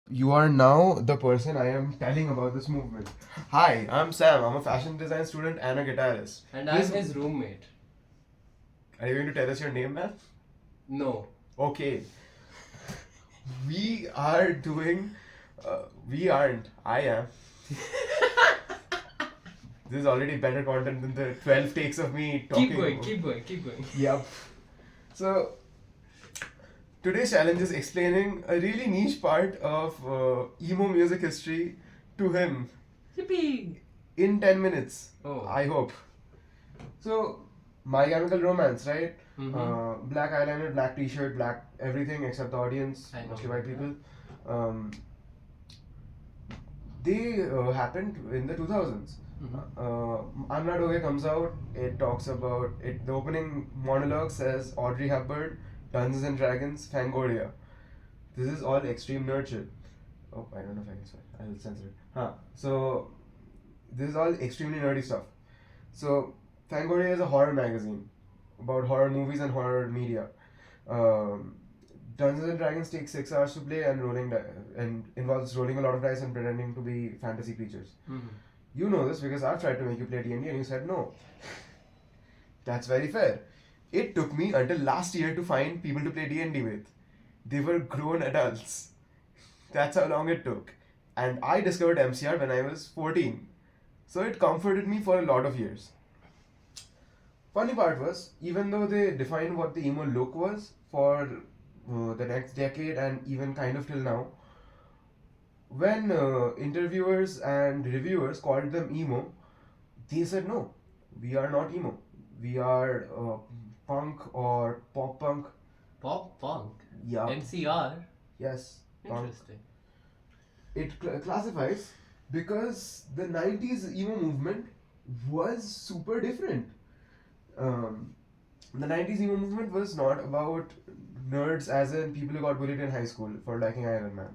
You are now the person I am telling about this movement. Hi, I'm Sam. I'm a fashion design student and a guitarist. And I'm his roommate. Are you going to tell us your name, man? No. Okay. We are doing. We aren't. I am. This is already better content than the 12 takes of me talking. Keep going. Yep. So, today's challenge is explaining a really niche part of emo music history to him Yippee! in 10 minutes. Oh. I hope. So, My Chemical Romance, right? Mm-hmm. Black eyeliner, black t-shirt, black everything except the audience, I know. mostly white people. Um, they happened in the 2000s. I'm Not Okay comes out. It talks about it. The opening monologue says Audrey Hepburn, Dungeons and Dragons, Fangoria. This is all extreme nerd shit. Oh, I don't know if I can swear. I'll censor it. So this is all extremely nerdy stuff. So Fangoria is a horror magazine about horror movies and horror media. Um, Dungeons and Dragons takes 6 hours to play and and involves rolling a lot of dice and pretending to be fantasy creatures. Mm-hmm. You know this because I've tried to make you play D&D and you said no. That's very fair. It took me until last year to find people to play D&D with. They were grown adults. That's how long it took. And I discovered MCR when I was 14. So it comforted me for a lot of years. Funny part was, even though they defined what the emo look was for the next decade and even kind of till now, when interviewers and reviewers called them emo, they said no, we are not emo. We are punk or pop punk. Pop punk. Yeah. MCR. Yes, punk. Interesting. It classifies because the 90s emo movement was super different. Um, the 90s emo movement was not about nerds as in people who got bullied in high school for liking Iron Man.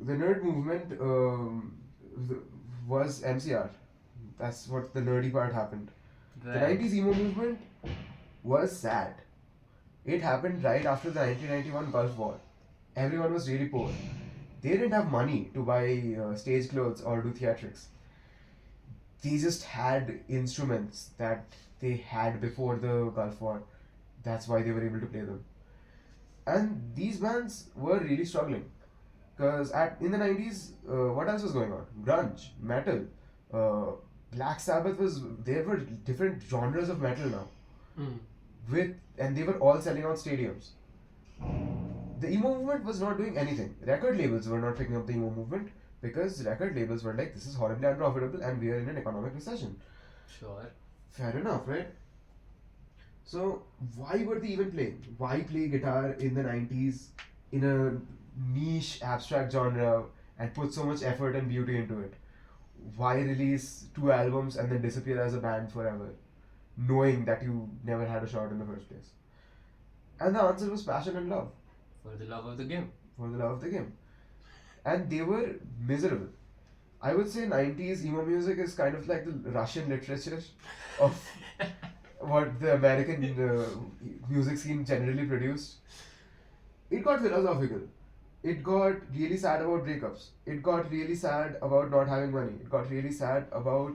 The nerd movement was MCR. That's what the nerdy part happened. The Right. 90s emo movement was sad. It happened right after the 1991 Gulf War. Everyone was really poor. They didn't have money to buy stage clothes or do theatrics. They just had instruments that they had before the Gulf War. That's why they were able to play them. And these bands were really struggling. Because in the 90s, what else was going on? Grunge, metal, uh, Black Sabbath was. There were different genres of metal now. Mm. And they were all selling out stadiums. The emo movement was not doing anything. Record labels were not picking up the emo movement because record labels were like, this is horribly unprofitable and we are in an economic recession. Sure. Fair enough, right? So, why were they even playing? Why play guitar in the 90s in a niche abstract genre and put so much effort and beauty into it? Why release 2 albums and then disappear as a band forever, knowing that you never had a shot in the first place? And the answer was passion and love. For the love of the game. For the love of the game. And they were miserable. I would say 90s emo music is kind of like the Russian literature of what the American music scene generally produced. It got philosophical. It got really sad about breakups. It got really sad about not having money. It got really sad about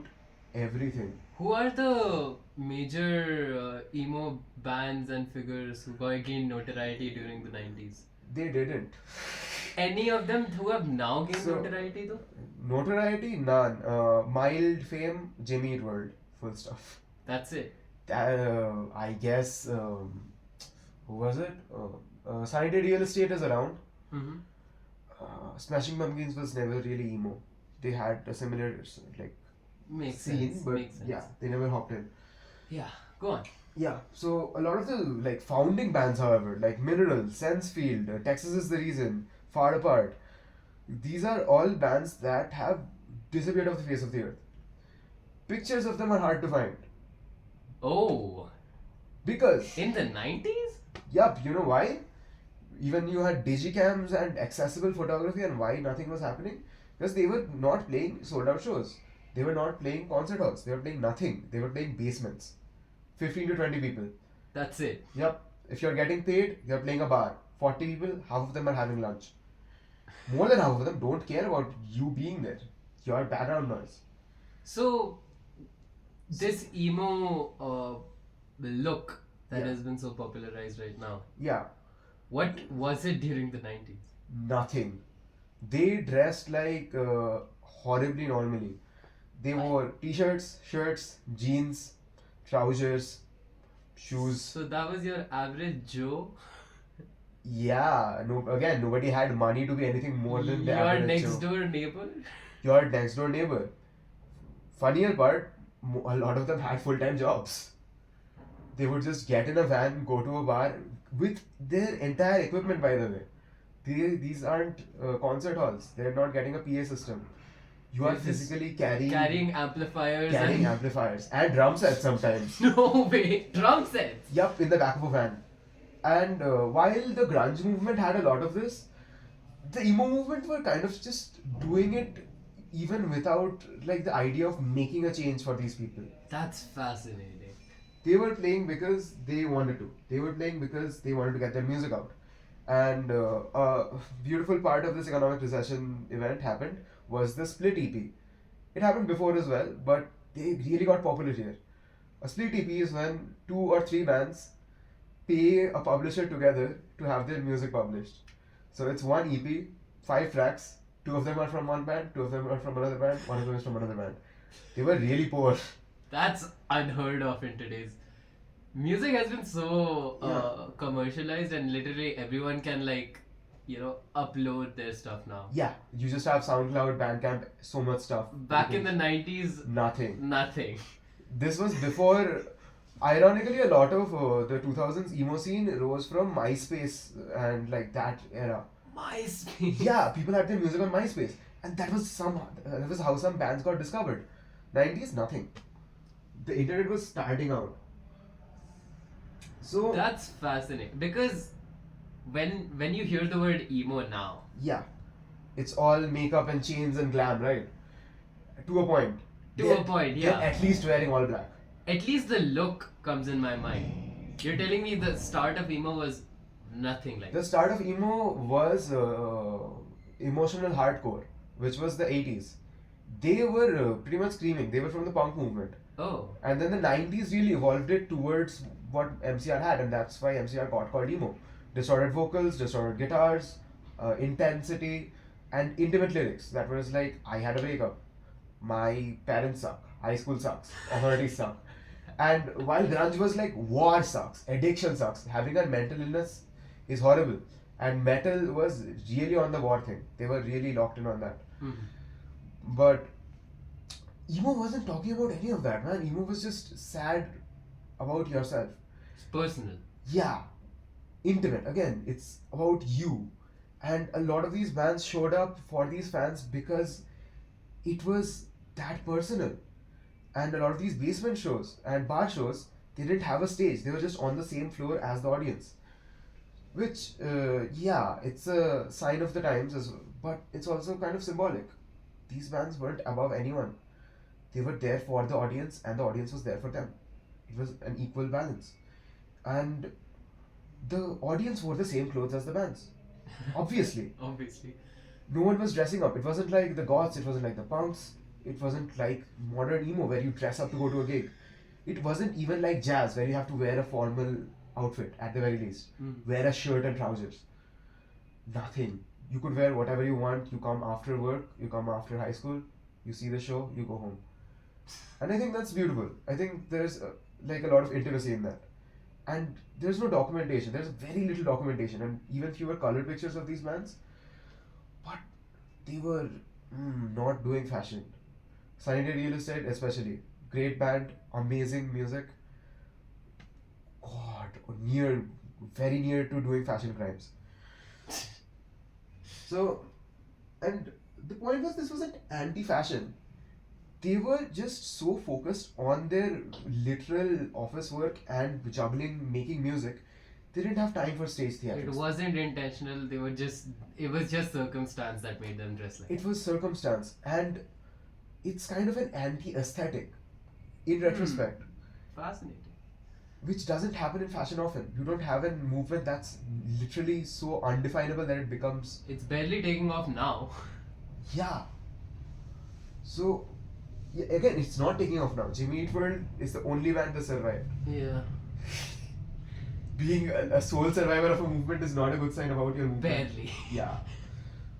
everything. Who are the major emo bands and figures who gained notoriety during the 90s? They didn't. Any of them who have now gained So- notoriety though? Notoriety? None. Mild fame, Jimmy Eat World. Full stuff. That's it. I guess, who was it? Scientific Real Estate is around. Mm-hmm. Smashing Pumpkins was never really emo. They had a similar like Makes scene, sense. but Makes sense. yeah, they never hopped in. Yeah. Go on. Yeah, so a lot of the like founding bands, however, like Mineral, Sensefield, Texas is the Reason, Far Apart, these are all bands that have disappeared off the face of the earth. Pictures of them are hard to find Oh. because, In the 90s? yup, you know why? Even you had digicams and accessible photography, and why nothing was happening? Because they were not playing sold out shows. They were not playing concert halls. They were playing nothing. They were playing basements. 15 to 20 people. That's it. Yep. If you're getting paid, you're playing a bar. 40 people, half of them are having lunch. More than half of them don't care about you being there. Your background noise. So, this emo look that Yeah. has been so popularized right now, Yeah, what was it during the 90s? nothing. They dressed like horribly normally. They wore t-shirts, shirts, jeans, trousers, shoes. So, that was your average Joe? Yeah, no. Again, nobody had money to be anything more than the Your average next Joe. door neighbor? Your next door neighbor. Funnier part, a lot of them had full-time jobs. They would just get in a van, go to a bar with their entire equipment, by the way. These aren't concert halls. They're not getting a PA system. You are They're just physically carrying Carrying amplifiers carrying and. amplifiers and drum sets sometimes. No way! Drum sets! Yup, in the back of a van. And while the grunge movement had a lot of this, the emo movement were kind of just doing it even without like the idea of making a change for these people. That's fascinating. They were playing because they wanted to. They were playing because they wanted to get their music out. And a beautiful part of this economic recession event happened was the split EP. It happened before as well, but they really got popular here. A split EP is when two or three bands pay a publisher together to have their music published. So it's one EP, 5 tracks. Two of them are from one band, two of them are from another band, one of them is from another band. They were really poor. That's unheard of in today's. Music has been so commercialized, and literally everyone can, like, upload their stuff now. Yeah, you just have SoundCloud, Bandcamp, so much stuff. Back in the 90s, Nothing. nothing. This was before. Ironically, a lot of the 2000s emo scene rose from MySpace and like that era. MySpace. Yeah, people had their music on MySpace, and that was how some bands got discovered. 90s, nothing. The internet was starting out. So That's fascinating because when you hear the word emo now, yeah, it's all makeup and chains and glam, right? To a point. To a point, yeah. They're at least wearing all black. at least the look comes in my mind. You're telling me the start of emo was nothing like The start of emo was emotional hardcore, which was the 80s. They were pretty much screaming. They were from the punk movement. Oh, And then the 90s really evolved it towards what MCR had, and that's why MCR got called emo. Distorted vocals, distorted guitars, intensity, and intimate lyrics. That was like, I had a breakup. My parents suck. High school sucks. Authorities suck. And while grunge was like, war sucks, addiction sucks, having a mental illness is horrible. And metal was really on the war thing. They were really locked in on that. But emo wasn't talking about any of that, man. Emo was just sad about yourself. it's personal. Yeah, intimate. Again, it's about you. And a lot of these bands showed up for these fans because it was that personal. And a lot of these basement shows and bar shows, they didn't have a stage. They were just on the same floor as the audience. Which, yeah, it's a sign of the times as well. But it's also kind of symbolic. These bands weren't above anyone. They were there for the audience and the audience was there for them. It was an equal balance. And the audience wore the same clothes as the bands. Obviously. Obviously. No one was dressing up. It wasn't like the goths, it wasn't like the punks, it wasn't like modern emo where you dress up to go to a gig. It wasn't even like jazz where you have to wear a formal outfit at the very least. Wear a shirt and trousers. Nothing. You could wear whatever you want. You come after work, you come after high school, you see the show, you go home. And I think that's beautiful. I think there's like a lot of intimacy in that. And there's no documentation. There's very little documentation and even fewer colored pictures of these bands. But they were not doing fashion. Sunny Day Real Estate especially. Great band, amazing music. God, very near to doing fashion crimes. So, and the point was this wasn't anti-fashion. They were just so focused on their literal office work and juggling, making music. They didn't have time for stage It theatrics. wasn't intentional. It was just circumstance that made them dress like It was circumstance, and it's kind of an anti-aesthetic in retrospect. Fascinating. which doesn't happen in fashion often. You don't have a movement that's literally so undefinable that it becomes, It's barely taking off now. yeah. So, yeah, again, it's not taking off now. Jimmy Eat World is the only band that survived. Yeah. Being a sole survivor of a movement is not a good sign about your movement. Barely. Yeah.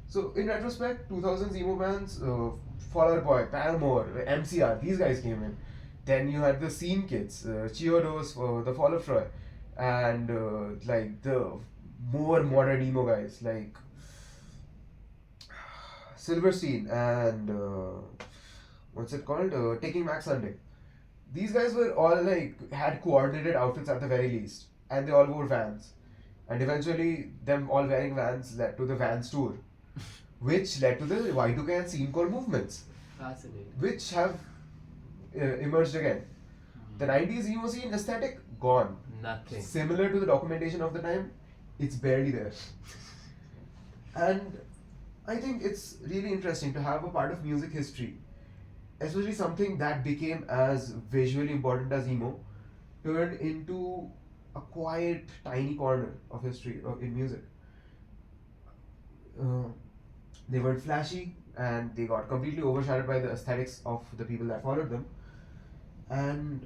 So, in retrospect, 2000s emo bands, Fall Out Boy, Paramore, MCR, these guys came in. Then you had the scene kids, Chiodos, the Fall of Troy, and like the more modern emo guys like Silverstein and what's it called? Taking Back Sunday. These guys were all like had coordinated outfits at the very least, and they all wore Vans. And eventually, them all wearing Vans led to the Vans tour, which led to the Y2K and scene core movements, Fascinating. which have emerged again. The 90s emo scene aesthetic gone. Nothing. Similar to the documentation of the time, it's barely there. And I think it's really interesting to have a part of music history, especially something that became as visually important as emo, turned into a quiet, tiny corner of history in music. Uh, they weren't flashy and they got completely overshadowed by the aesthetics of the people that followed them. And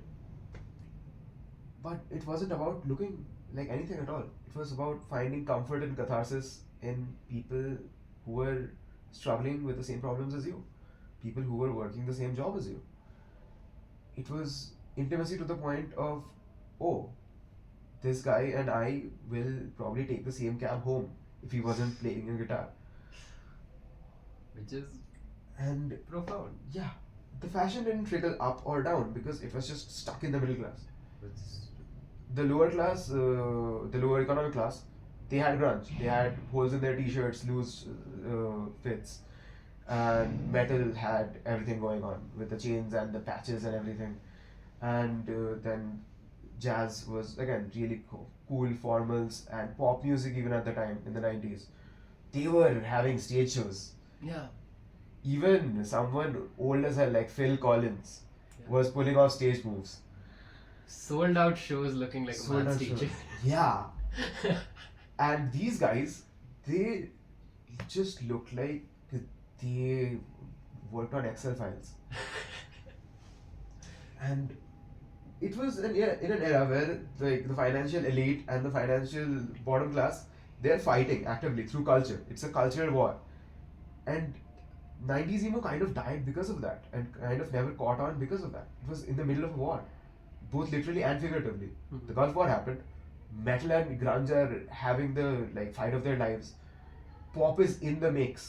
but it wasn't about looking like anything at all. It was about finding comfort and catharsis in people who were struggling with the same problems as you, people who were working the same job as you. It was intimacy to the point of, oh, this guy and I will probably take the same cab home if he wasn't playing a guitar. Which is And profound. yeah, the fashion didn't trickle up or down because it was just stuck in the middle class. It's The lower class, the lower economic class, they had grunge. They had holes in their t-shirts, loose fits, and metal had everything going on with the chains and the patches and everything. And then jazz was again really cool formals and pop music even at the time in the 90s. They were having stage shows. yeah. Even someone old as hell like Phil Collins Yeah. was pulling off stage moves. Sold out shows looking like a Sold maths out teacher. shows. Yeah. And these guys, they just looked like they worked on Excel files. And it was in an era where the financial elite and the financial bottom class, they're fighting actively through culture. It's a cultural war. And 90s emo kind of died because of that and kind of never caught on because of that. It was in the middle of a war, both literally and figuratively. Mhm. The Gulf War happened. Metal and grunge are having the fight of their lives. Pop is in the mix.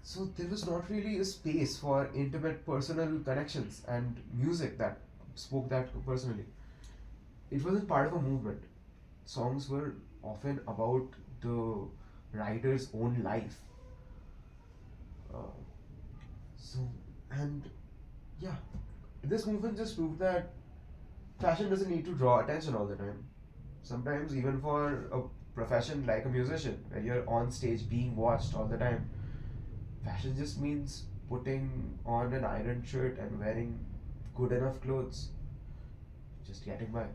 So there was not really a space for intimate personal connections and music that spoke that personally. It wasn't part of a movement. Songs were often about the writer's own life. Uh, so, and yeah, this movement just proved that fashion doesn't need to draw attention all the time. Sometimes, even for a profession like a musician, where you're on stage being watched all the time, fashion just means putting on an iron shirt and wearing good enough clothes, just getting by.